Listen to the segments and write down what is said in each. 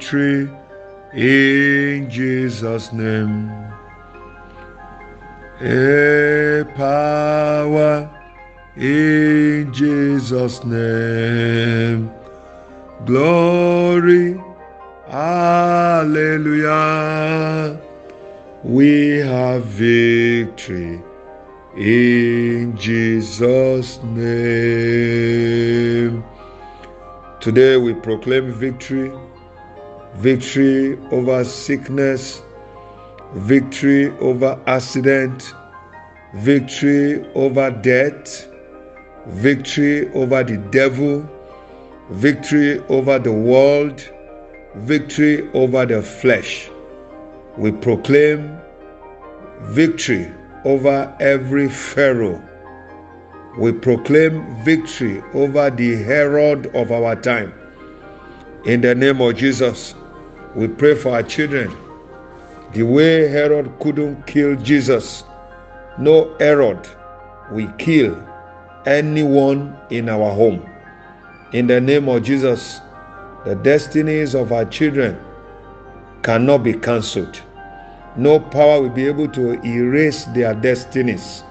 victory in Jesus' name. A power in Jesus' name. Glory, hallelujah. We have victory in Jesus' name. Today we proclaim victory. Victory over sickness, victory over accident, victory over death, victory over the devil, victory over the world, victory over the flesh. We proclaim victory over every Pharaoh. We proclaim victory over the Herod of our time. In the name of Jesus, we pray for our children. The way Herod couldn't kill Jesus, no Herod will kill anyone in our home. In the name of Jesus, the destinies of our children cannot be cancelled. No power will be able to erase their destinies.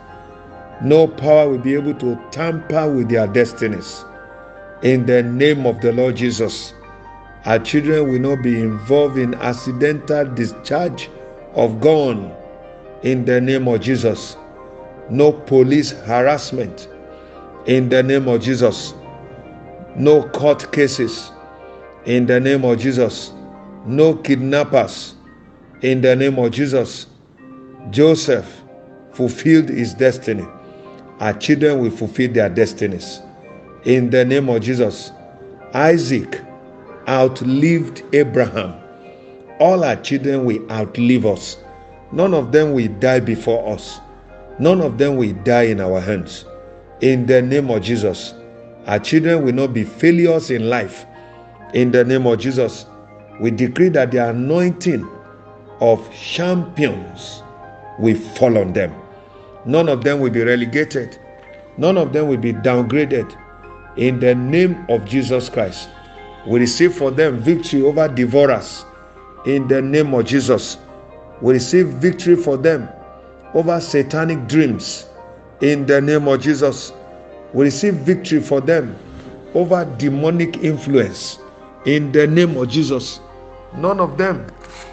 No power will be able to tamper with their destinies. In the name of the Lord Jesus, our children will not be involved in accidental discharge of gun. In the name of Jesus, no police harassment. In the name of Jesus, no court cases. In the name of Jesus, no kidnappers. In the name of Jesus, Joseph fulfilled his destiny. Our children will fulfill their destinies. In the name of Jesus, Isaac outlived Abraham. All our children will outlive us. None of them will die before us. None of them will die in our hands. In the name of Jesus, our children will not be failures in life. In the name of Jesus, we decree that the anointing of champions will fall on them. None of them will be relegated. None of them will be downgraded. In the name of Jesus Christ, we receive for them victory over devourers. In the name of Jesus, we receive victory for them over satanic dreams. In the name of Jesus, we receive victory for them over demonic influence. In the name of Jesus, none of them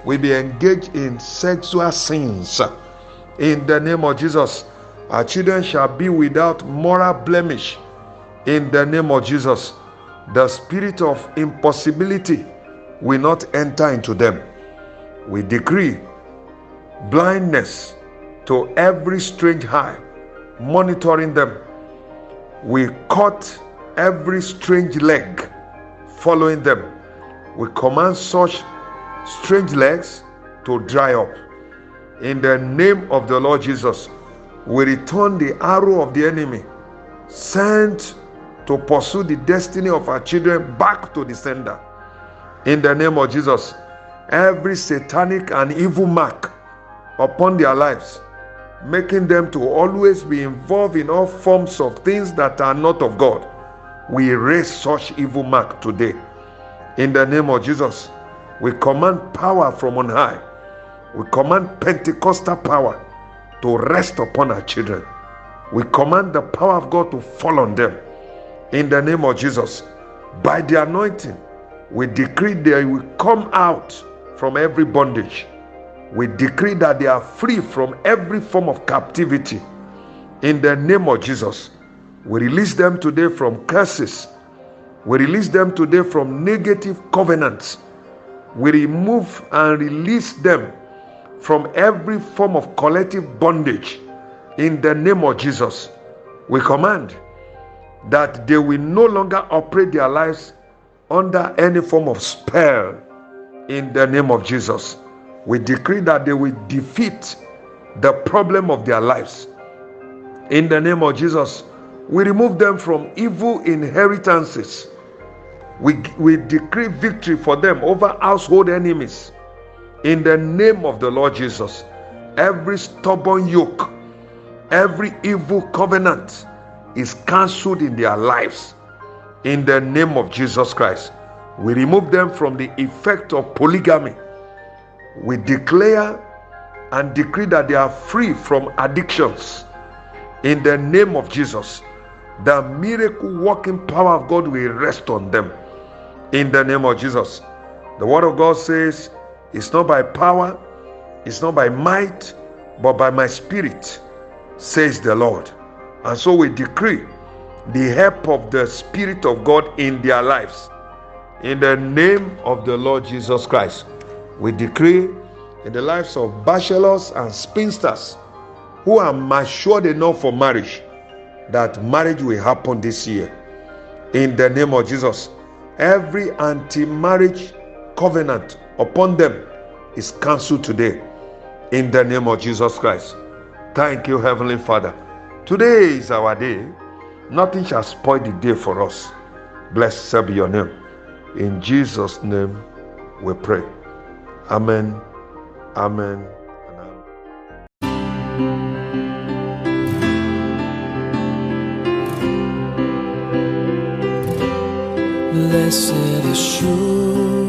will be engaged in sexual sins. In the name of Jesus, our children shall be without moral blemish. In the name of Jesus, the spirit of impossibility will not enter into them. We decree blindness to every strange eye monitoring them. We cut every strange leg following them. We command such strange legs to dry up. In the name of the Lord Jesus, we return the arrow of the enemy sent to pursue the destiny of our children back to the sender. In the name of Jesus, every satanic and evil mark upon their lives, making them to always be involved in all forms of things that are not of God, we erase such evil mark today. In the name of Jesus, we command power from on high. We command Pentecostal power to rest upon our children. We command the power of God to fall on them. In the name of Jesus, by the anointing, we decree they will come out from every bondage. We decree that they are free from every form of captivity. In the name of Jesus, we release them today from curses. We release them today from negative covenants. We remove and release them from every form of collective bondage. In the name of Jesus, we command that they will no longer operate their lives under any form of spell. In the name of Jesus, we decree that they will defeat the problem of their lives. In the name of Jesus, we remove them from evil inheritances. We decree victory for them over household enemies. In the name of the Lord Jesus, every stubborn yoke, every evil covenant is cancelled in their lives. In the name of Jesus Christ, We remove them from the effect of polygamy. We declare and decree that they are free from addictions. In the name of Jesus, the miracle working power of God will rest on them. In the name of Jesus. The word of God says, it's not by power, it's not by might, but by my spirit, says the Lord. And so we decree the help of the Spirit of God in their lives. In the name of the Lord Jesus Christ, we decree in the lives of bachelors and spinsters who are matured enough for marriage, that marriage will happen this year. In the name of Jesus, every anti-marriage covenant upon them is cancelled today. In the name of Jesus Christ. Thank you, Heavenly Father. Today is our day. Nothing shall spoil the day for us. Blessed be your name. In Jesus' name we pray. Amen. Amen. Blessed assurance,